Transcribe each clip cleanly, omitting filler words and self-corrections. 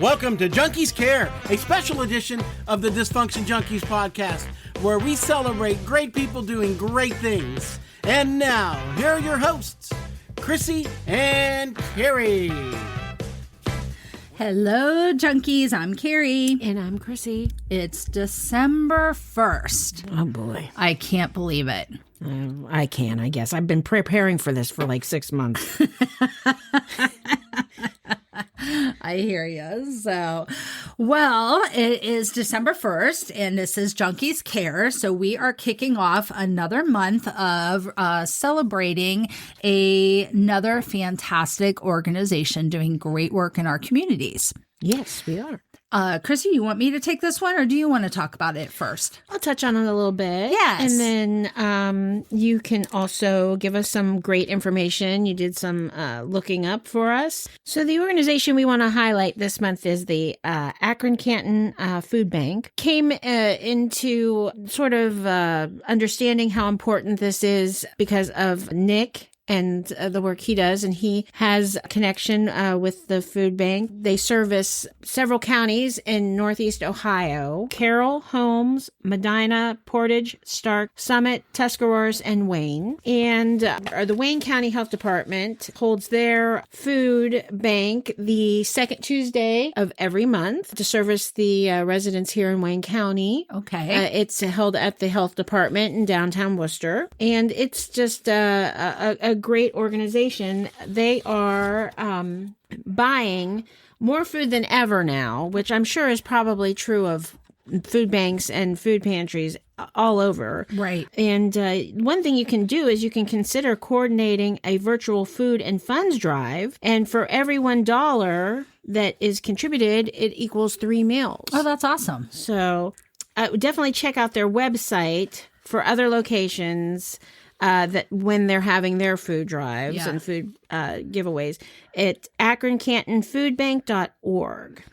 Welcome to Junkies CARE, a special edition of the Dysfunction Junkies podcast, where we celebrate great people doing great things. And now, here are your hosts, Chrissy and Carrie. Hello, junkies. I'm Carrie. And I'm Chrissy. It's December 1st. Oh, boy. I can't believe it. I can, I guess. I've been preparing for this for like 6 months. I hear you. So, well, it is December 1st, and this is Junkies CARE. So we are kicking off another month of celebrating another fantastic organization doing great work in our communities. Yes, we are. Chrissy, you want me to take this one, or do you want to talk about it first? I'll touch on it a little bit. Yes. And then you can also give us some great information. You did some looking up for us. So the organization we want to highlight this month is the Akron Canton Food Bank. Came into sort of understanding how important this is because of Nick and the work he does, and he has a connection with the food bank. They service several counties in Northeast Ohio: Carroll, Holmes, Medina, Portage, Stark, Summit, Tuscarawas, and Wayne. And the Wayne County Health Department holds their food bank the second Tuesday of every month to service the residents here in Wayne County. Okay. It's held at the health department in downtown Worcester, and it's just a great organization. They are buying more food than ever now, which I'm sure is probably true of food banks and food pantries all over. Right. And one thing you can do is you can consider coordinating a virtual food and funds drive. And for every $1 that is contributed, it equals 3 meals. Oh, that's awesome. So definitely check out their website for other locations that when they're having their food drives and food giveaways at akroncantonfoodbank.org.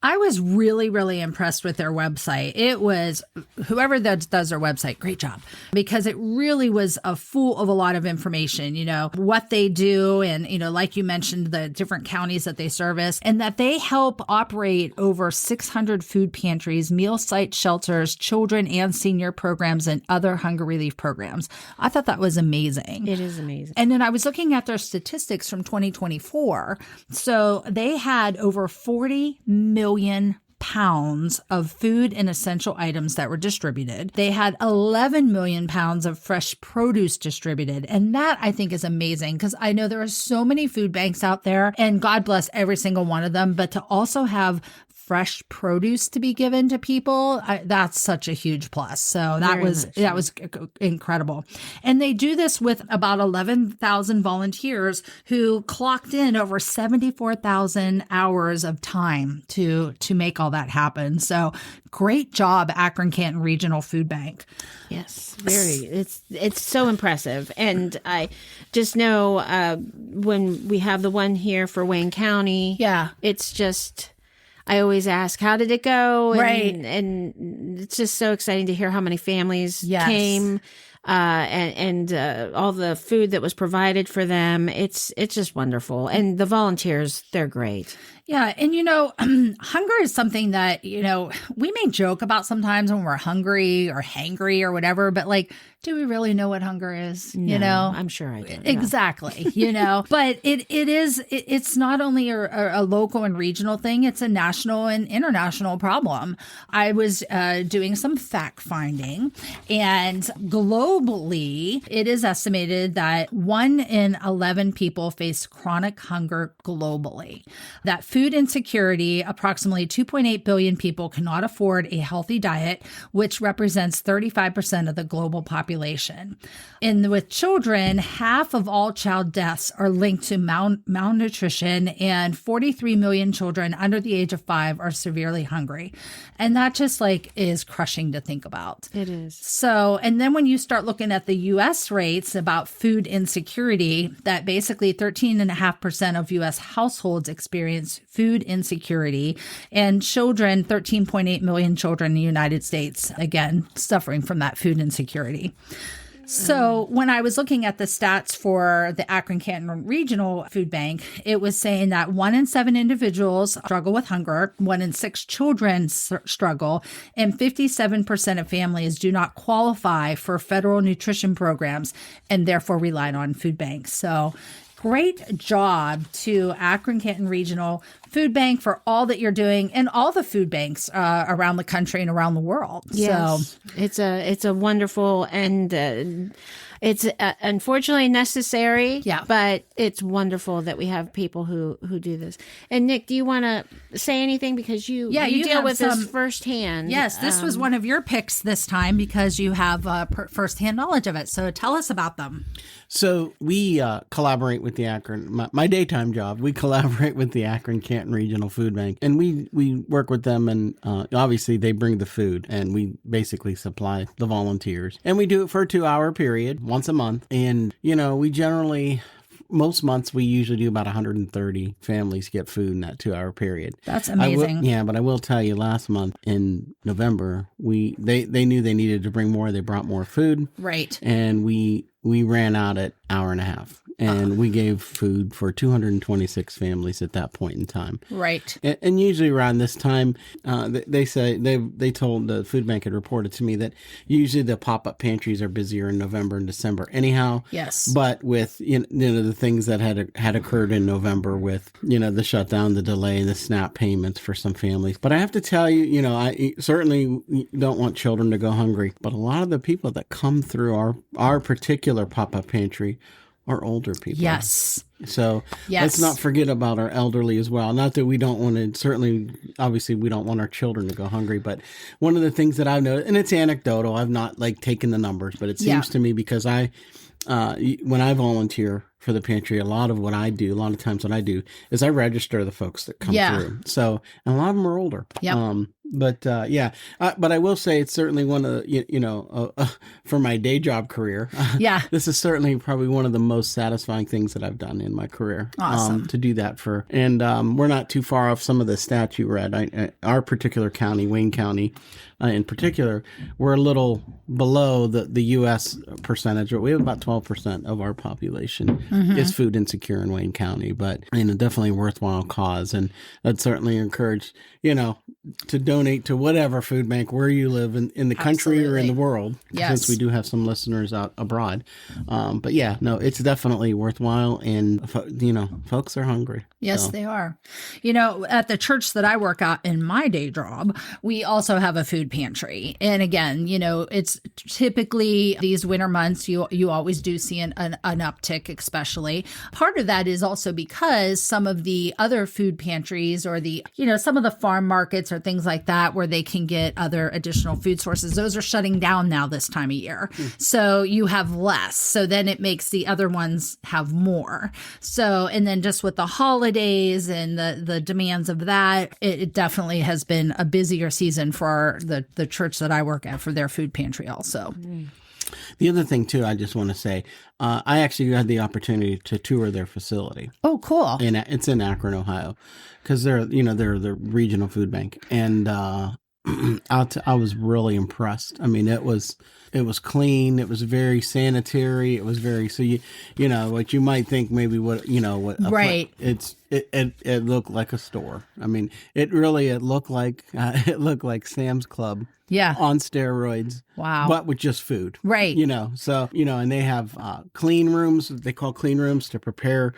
I was really, really impressed with their website. It was, whoever that does their website, great job, because it really was full of a lot of information, you know, what they do. And, you know, like you mentioned, the different counties that they service, and that they help operate over 600 food pantries, meal site shelters, children and senior programs, and other hunger relief programs. I thought that was amazing. It is amazing. And then I was looking at their statistics from 2024. So they had over 40 million pounds of food and essential items that were distributed. They had 11 million pounds of fresh produce distributed. And that I think is amazing, because I know there are so many food banks out there, and God bless every single one of them, but to also have fresh produce to be given to people, that's such a huge plus. So that was incredible. And they do this with about 11,000 volunteers who clocked in over 74,000 hours of time to make all that happen. So great job, Akron Canton Regional Food Bank. Yes, very. It's so impressive. And I just know when we have the one here for Wayne County, it's just, I always ask, how did it go? And, right. And it's just so exciting to hear how many families came and all the food that was provided for them. It's just wonderful. And the volunteers, they're great. Yeah. And, you know, hunger is something that, you know, we may joke about sometimes when we're hungry or hangry or whatever, but like, do we really know what hunger is? No, you know, I'm sure I do. Exactly. You know, but it's not only a local and regional thing. It's a national and international problem. I was doing some fact finding, and globally, it is estimated that 1 in 11 people face chronic hunger globally. That food insecurity, approximately 2.8 billion people cannot afford a healthy diet, which represents 35% of the global population. And with children, half of all child deaths are linked to malnutrition, and 43 million children under the age of 5 are severely hungry. And that just like is crushing to think about. It is. So, and then when you start looking at the U.S. rates about food insecurity, that basically 13.5% of U.S. households experience food insecurity, and children, 13.8 million children in the United States, again, suffering from that food insecurity. So when I was looking at the stats for the Akron Canton Regional Food Bank, it was saying that 1 in 7 individuals struggle with hunger, 1 in 6 children struggle, and 57% of families do not qualify for federal nutrition programs and therefore rely on food banks. So great job to Akron Canton Regional Food Bank for all that you're doing, and all the food banks around the country and around the world. Yes, so it's a wonderful, and it's unfortunately necessary. Yeah, but it's wonderful that we have people who do this. And Nick, do you want to say anything, because you deal with this firsthand? Yes, this was one of your picks this time because you have firsthand knowledge of it. So tell us about them. So we collaborate with the Akron, my daytime job, we collaborate with the Akron Canton Regional Food Bank, and we work with them, and obviously they bring the food, and we basically supply the volunteers. And we do it for a 2-hour period, once a month. And, we generally, most months, we usually do about 130 families get food in that 2-hour period. That's amazing. But I will tell you, last month in November, they knew they needed to bring more. They brought more food. Right. And we ran out at hour and a half, and we gave food for 226 families at that point in time. Right. And usually around this time, they told the food bank had reported to me that usually the pop-up pantries are busier in November and December anyhow. Yes. But with the things that had occurred in November with the shutdown, the delay, and the SNAP payments for some families. But I have to tell you, I certainly don't want children to go hungry. But a lot of the people that come through our particular pop-up pantry are older people. Yes. So let's not forget about our elderly as well. Not that we don't want to, certainly, obviously, we don't want our children to go hungry. But one of the things that I've noticed, and it's anecdotal, I've not taken the numbers, but it seems to me, because when I volunteer for the pantry, a lot of times what I do is I register the folks that come through. So, and a lot of them are older. Yep. But I will say it's certainly one of the, for my day job career. This is certainly probably one of the most satisfying things that I've done in my career. Awesome. To do that and we're not too far off some of the stats you read. Our particular county, Wayne County, in particular, we're a little below the U.S. percentage, but we have about 12% of our population is food insecure in Wayne County. But definitely a worthwhile cause, and I'd certainly encourage to donate to whatever food bank where you live in the country or in the world, since we do have some listeners out abroad. But it's definitely worthwhile, and folks are hungry. Yes, they are. At the church that I work at in my day job, we also have a food pantry. And again, it's typically these winter months, you always do see an uptick, especially. Part of that is also because some of the other food pantries or some of the farm markets or things like that where they can get other additional food sources, those are shutting down now this time of year. So you have less. So then it makes the other ones have more. So, and then just with the holidays and the demands of that, it definitely has been a busier season for the church that I work at for their food pantry also. The other thing, too, I just want to say, I actually had the opportunity to tour their facility. Oh, cool. And it's in Akron, Ohio, because they're the regional food bank. And I was really impressed. I mean, it was clean. It was very sanitary. It was very, so what you might think maybe right. It looked like a store. I mean, it looked like Sam's Club. Yeah. On steroids. Wow. But with just food. Right. And they have clean rooms, they call clean rooms, to prepare,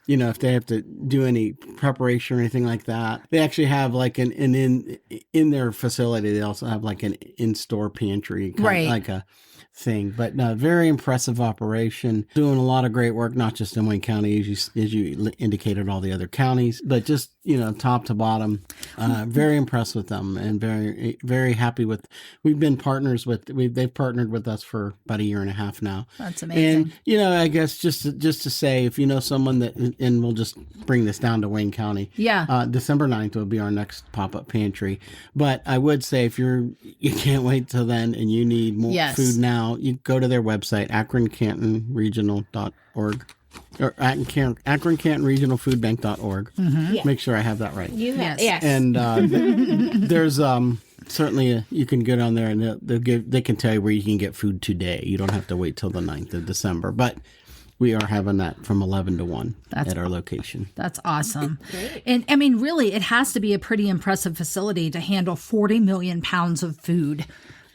if they have to do any preparation or anything like that. They actually have in their facility, they also have an in-store pantry, like a thing. But very impressive operation, doing a lot of great work, not just in Wayne County, as you indicated, all the other counties, but just top to bottom. Very impressed with them, and very, very happy with. We've been partners with. They've partnered with us for about 1.5 years now. That's amazing. And I guess just to say, if you know someone that, and we'll just bring this down to Wayne County. Yeah. December 9th will be our next pop-up pantry. But I would say, if you can't wait till then and you need more food now, you go to their website, akroncantonregional.org. Or Akron Canton Regional Food Bank.org. Mm-hmm. Make sure I have that right. Yes. And there's certainly you can get on there and they can tell you where you can get food today. You don't have to wait till the 9th of December. But we are having that from 11 to 1 at our location. That's awesome. And I mean, really, it has to be a pretty impressive facility to handle 40 million pounds of food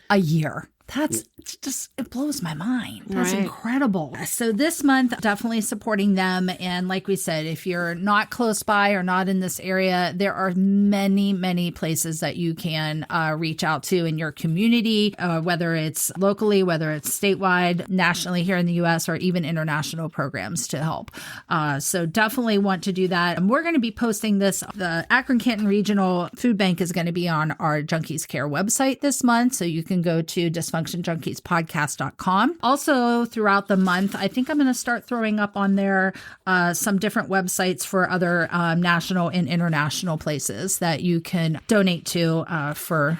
a year. That's just, it blows my mind. That's incredible. So this month, definitely supporting them. And like we said, if you're not close by or not in this area, there are many, many places that you can reach out to in your community, whether it's locally, whether it's statewide, nationally here in the U.S., or even international programs to help. So definitely want to do that. And we're going to be posting this. The Akron Canton Regional Food Bank is going to be on our Junkies Care website this month. So you can go to dysfunctionjunkiespodcast.com. Also, throughout the month, I think I'm going to start throwing up on there some different websites for other national and international places that you can donate to for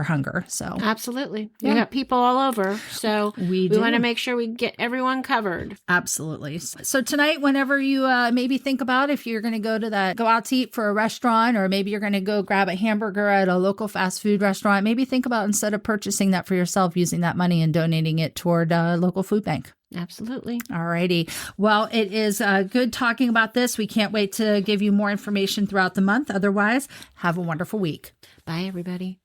hunger. So absolutely, we got people all over, so we want to make sure we get everyone covered. Absolutely. So tonight, whenever you maybe think about if you're going to go out to eat for a restaurant, or maybe you're going to go grab a hamburger at a local fast food restaurant, maybe think about, instead of purchasing that for yourself, using that money and donating it toward a local food bank. Absolutely. All righty. Well, it is good talking about this. We can't wait to give you more information throughout the month. Otherwise, have a wonderful week. Bye, everybody.